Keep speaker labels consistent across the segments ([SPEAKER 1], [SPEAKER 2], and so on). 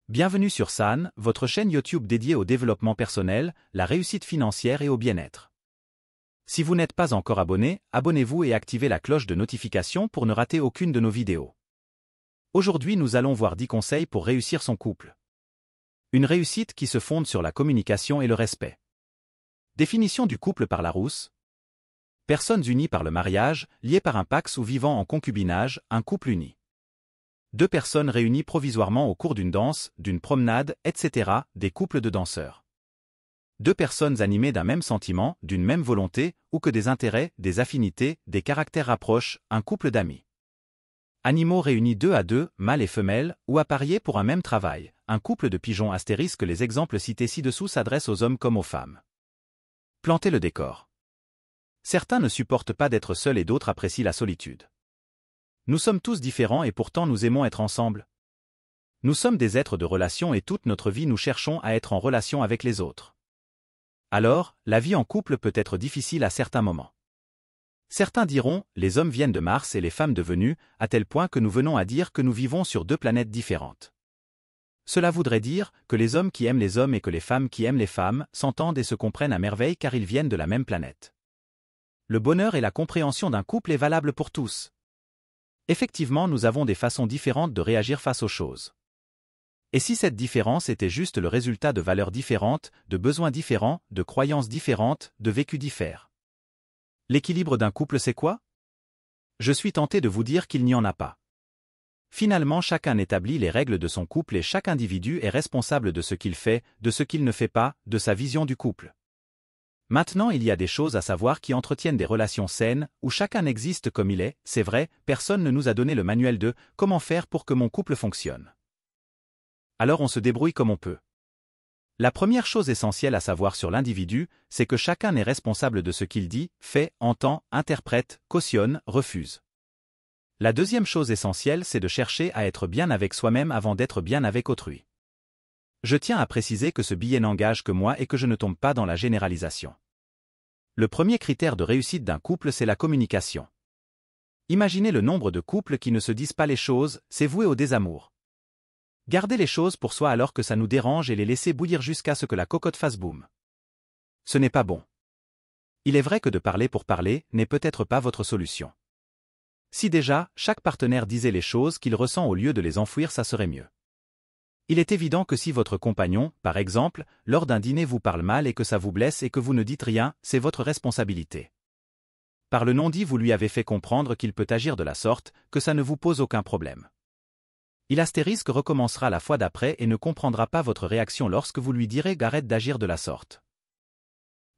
[SPEAKER 1] Bienvenue sur SAN, votre chaîne YouTube dédiée au développement personnel, la réussite financière et au bien-être. Si vous n'êtes pas encore abonné, abonnez-vous et activez la cloche de notification pour ne rater aucune de nos vidéos. Aujourd'hui nous allons voir 10 conseils pour réussir son couple. Une réussite qui se fonde sur la communication et le respect. Définition du couple par Larousse. Personnes unies par le mariage, liées par un pax ou vivant en concubinage, un couple uni. Deux personnes réunies provisoirement au cours d'une danse, d'une promenade, etc., des couples de danseurs. Deux personnes animées d'un même sentiment, d'une même volonté, ou que des intérêts, des affinités, des caractères rapprochent, un couple d'amis. Animaux réunis deux à deux, mâles et femelles, ou appariés pour un même travail, un couple de pigeons astérisque. Les exemples cités ci-dessous s'adressent aux hommes comme aux femmes. Planter le décor. Certains ne supportent pas d'être seuls et d'autres apprécient la solitude. Nous sommes tous différents et pourtant nous aimons être ensemble. Nous sommes des êtres de relation et toute notre vie nous cherchons à être en relation avec les autres. Alors, la vie en couple peut être difficile à certains moments. Certains diront, les hommes viennent de Mars et les femmes de Vénus, à tel point que nous venons à dire que nous vivons sur deux planètes différentes. Cela voudrait dire que les hommes qui aiment les hommes et que les femmes qui aiment les femmes s'entendent et se comprennent à merveille car ils viennent de la même planète. Le bonheur et la compréhension d'un couple est valable pour tous. Effectivement, nous avons des façons différentes de réagir face aux choses. Et si cette différence était juste le résultat de valeurs différentes, de besoins différents, de croyances différentes, de vécus différents? L'équilibre d'un couple, c'est quoi? Je suis tenté de vous dire qu'il n'y en a pas. Finalement, chacun établit les règles de son couple et chaque individu est responsable de ce qu'il fait, de ce qu'il ne fait pas, de sa vision du couple. Maintenant, il y a des choses à savoir qui entretiennent des relations saines, où chacun existe comme il est, c'est vrai, personne ne nous a donné le manuel de « comment faire pour que mon couple fonctionne ». Alors on se débrouille comme on peut. La première chose essentielle à savoir sur l'individu, c'est que chacun est responsable de ce qu'il dit, fait, entend, interprète, cautionne, refuse. La deuxième chose essentielle, c'est de chercher à être bien avec soi-même avant d'être bien avec autrui. Je tiens à préciser que ce billet n'engage que moi et que je ne tombe pas dans la généralisation. Le premier critère de réussite d'un couple, c'est la communication. Imaginez le nombre de couples qui ne se disent pas les choses, c'est voué au désamour. Garder les choses pour soi alors que ça nous dérange et les laisser bouillir jusqu'à ce que la cocotte fasse boum. Ce n'est pas bon. Il est vrai que de parler pour parler n'est peut-être pas votre solution. Si déjà, chaque partenaire disait les choses qu'il ressent au lieu de les enfouir, ça serait mieux. Il est évident que si votre compagnon, par exemple, lors d'un dîner vous parle mal et que ça vous blesse et que vous ne dites rien, c'est votre responsabilité. Par le non-dit, vous lui avez fait comprendre qu'il peut agir de la sorte, que ça ne vous pose aucun problème. Il recommencera la fois d'après et ne comprendra pas votre réaction lorsque vous lui direz qu'arrête d'agir de la sorte.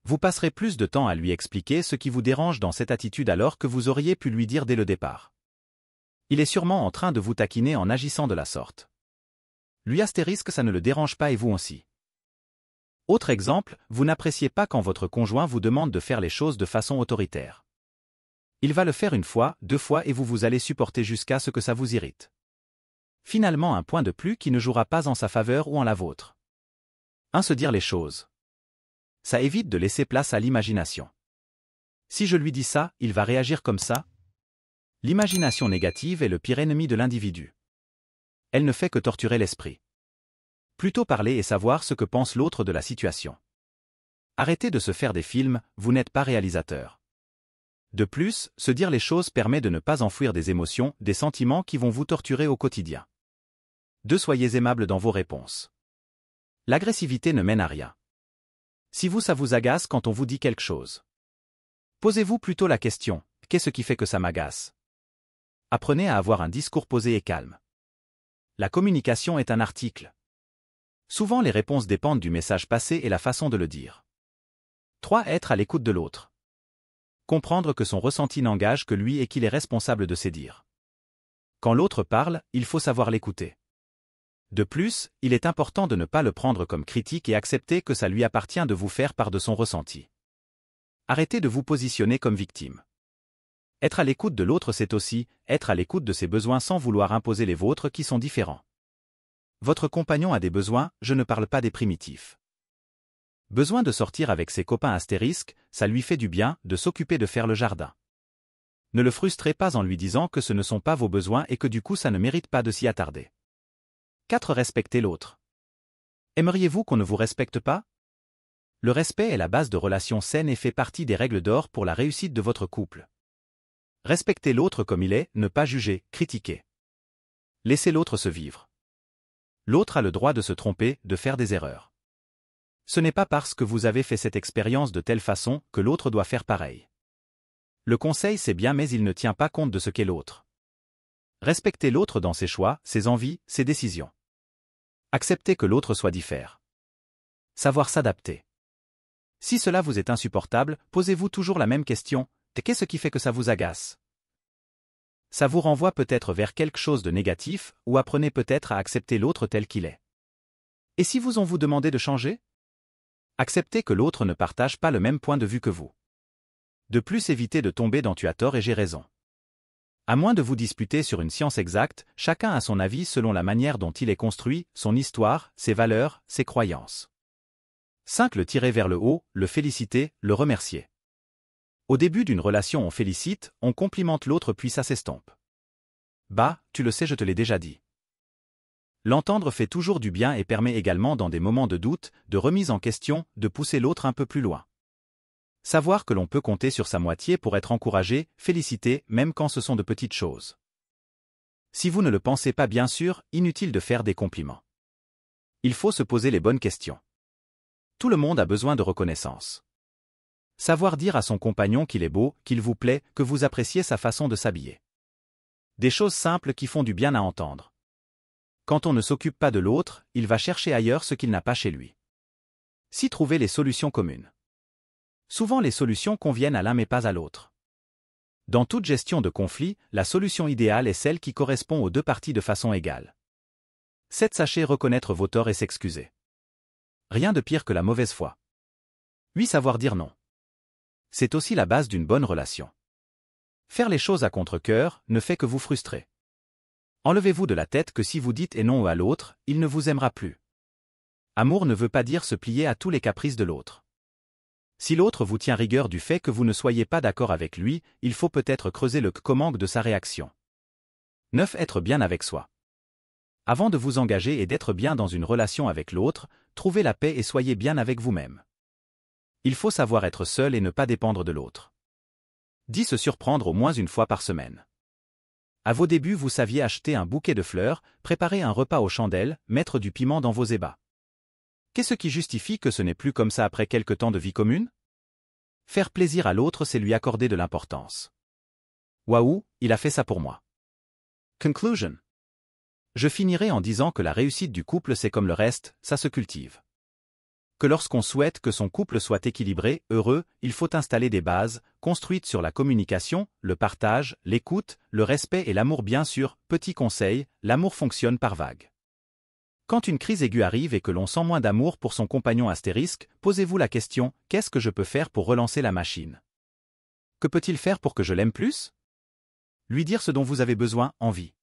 [SPEAKER 1] Vous passerez plus de temps à lui expliquer ce qui vous dérange dans cette attitude alors que vous auriez pu lui dire dès le départ. Il est sûrement en train de vous taquiner en agissant de la sorte. Lui ça ne le dérange pas et vous aussi. Autre exemple, vous n'appréciez pas quand votre conjoint vous demande de faire les choses de façon autoritaire. Il va le faire une fois, deux fois et vous allez supporter jusqu'à ce que ça vous irrite. Finalement un point de plus qui ne jouera pas en sa faveur ou en la vôtre. Se dire les choses. Ça évite de laisser place à l'imagination. Si je lui dis ça, il va réagir comme ça. L'imagination négative est le pire ennemi de l'individu. Elle ne fait que torturer l'esprit. Plutôt parler et savoir ce que pense l'autre de la situation. Arrêtez de se faire des films, vous n'êtes pas réalisateur. De plus, se dire les choses permet de ne pas enfouir des émotions, des sentiments qui vont vous torturer au quotidien. 2. Soyez aimable dans vos réponses. L'agressivité ne mène à rien. Si ça vous agace quand on vous dit quelque chose. Posez-vous plutôt la question, qu'est-ce qui fait que ça m'agace? Apprenez à avoir un discours posé et calme. La communication est un article. Souvent les réponses dépendent du message passé et la façon de le dire. 3. Être à l'écoute de l'autre. Comprendre que son ressenti n'engage que lui et qu'il est responsable de ses dires. Quand l'autre parle, il faut savoir l'écouter. De plus, il est important de ne pas le prendre comme critique et accepter que ça lui appartient de vous faire part de son ressenti. Arrêtez de vous positionner comme victime. Être à l'écoute de l'autre, c'est aussi être à l'écoute de ses besoins sans vouloir imposer les vôtres qui sont différents. Votre compagnon a des besoins, je ne parle pas des primitifs. Besoin de sortir avec ses copains astérisques, ça lui fait du bien de s'occuper de faire le jardin. Ne le frustrez pas en lui disant que ce ne sont pas vos besoins et que du coup ça ne mérite pas de s'y attarder. 4. Respecter l'autre. Aimeriez-vous qu'on ne vous respecte pas? Le respect est la base de relations saines et fait partie des règles d'or pour la réussite de votre couple. Respectez l'autre comme il est, ne pas juger, critiquer. Laissez l'autre se vivre. L'autre a le droit de se tromper, de faire des erreurs. Ce n'est pas parce que vous avez fait cette expérience de telle façon que l'autre doit faire pareil. Le conseil c'est bien mais il ne tient pas compte de ce qu'est l'autre. Respectez l'autre dans ses choix, ses envies, ses décisions. Acceptez que l'autre soit différent. Savoir s'adapter. Si cela vous est insupportable, posez-vous toujours la même question, qu'est-ce qui fait que ça vous agace? Ça vous renvoie peut-être vers quelque chose de négatif, ou apprenez peut-être à accepter l'autre tel qu'il est. Et si on vous demandait de changer? Acceptez que l'autre ne partage pas le même point de vue que vous. De plus, évitez de tomber dans tu as tort et j'ai raison. À moins de vous disputer sur une science exacte, chacun a son avis selon la manière dont il est construit, son histoire, ses valeurs, ses croyances. 5. Le tirer vers le haut, le féliciter, le remercier. Au début d'une relation on félicite, on complimente l'autre puis ça s'estompe. Bah, tu le sais je te l'ai déjà dit. L'entendre fait toujours du bien et permet également dans des moments de doute, de remise en question, de pousser l'autre un peu plus loin. Savoir que l'on peut compter sur sa moitié pour être encouragé, félicité, même quand ce sont de petites choses. Si vous ne le pensez pas bien sûr, inutile de faire des compliments. Il faut se poser les bonnes questions. Tout le monde a besoin de reconnaissance. Savoir dire à son compagnon qu'il est beau, qu'il vous plaît, que vous appréciez sa façon de s'habiller. Des choses simples qui font du bien à entendre. Quand on ne s'occupe pas de l'autre, il va chercher ailleurs ce qu'il n'a pas chez lui. Si trouver les solutions communes. Souvent les solutions conviennent à l'un mais pas à l'autre. Dans toute gestion de conflit, la solution idéale est celle qui correspond aux deux parties de façon égale. 7. Sachez reconnaître vos torts et s'excuser. Rien de pire que la mauvaise foi. 8. Savoir dire non. C'est aussi la base d'une bonne relation. Faire les choses à contre-cœur ne fait que vous frustrer. Enlevez-vous de la tête que si vous dites et non à l'autre, il ne vous aimera plus. Amour ne veut pas dire se plier à tous les caprices de l'autre. Si l'autre vous tient rigueur du fait que vous ne soyez pas d'accord avec lui, il faut peut-être creuser le comment de sa réaction. 9. Être bien avec soi. Avant de vous engager et d'être bien dans une relation avec l'autre, trouvez la paix et soyez bien avec vous-même. Il faut savoir être seul et ne pas dépendre de l'autre. 10. Se surprendre au moins une fois par semaine. À vos débuts vous saviez acheter un bouquet de fleurs, préparer un repas aux chandelles, mettre du piment dans vos ébats. Qu'est-ce qui justifie que ce n'est plus comme ça après quelque temps de vie commune? Faire plaisir à l'autre c'est lui accorder de l'importance. Waouh, il a fait ça pour moi. Conclusion. Je finirai en disant que la réussite du couple c'est comme le reste, ça se cultive. Que lorsqu'on souhaite que son couple soit équilibré, heureux, il faut installer des bases, construites sur la communication, le partage, l'écoute, le respect et l'amour bien sûr. Petit conseil, l'amour fonctionne par vagues. Quand une crise aiguë arrive et que l'on sent moins d'amour pour son compagnon astérisque, posez-vous la question, qu'est-ce que je peux faire pour relancer la machine? Que peut-il faire pour que je l'aime plus? Lui dire ce dont vous avez besoin, envie.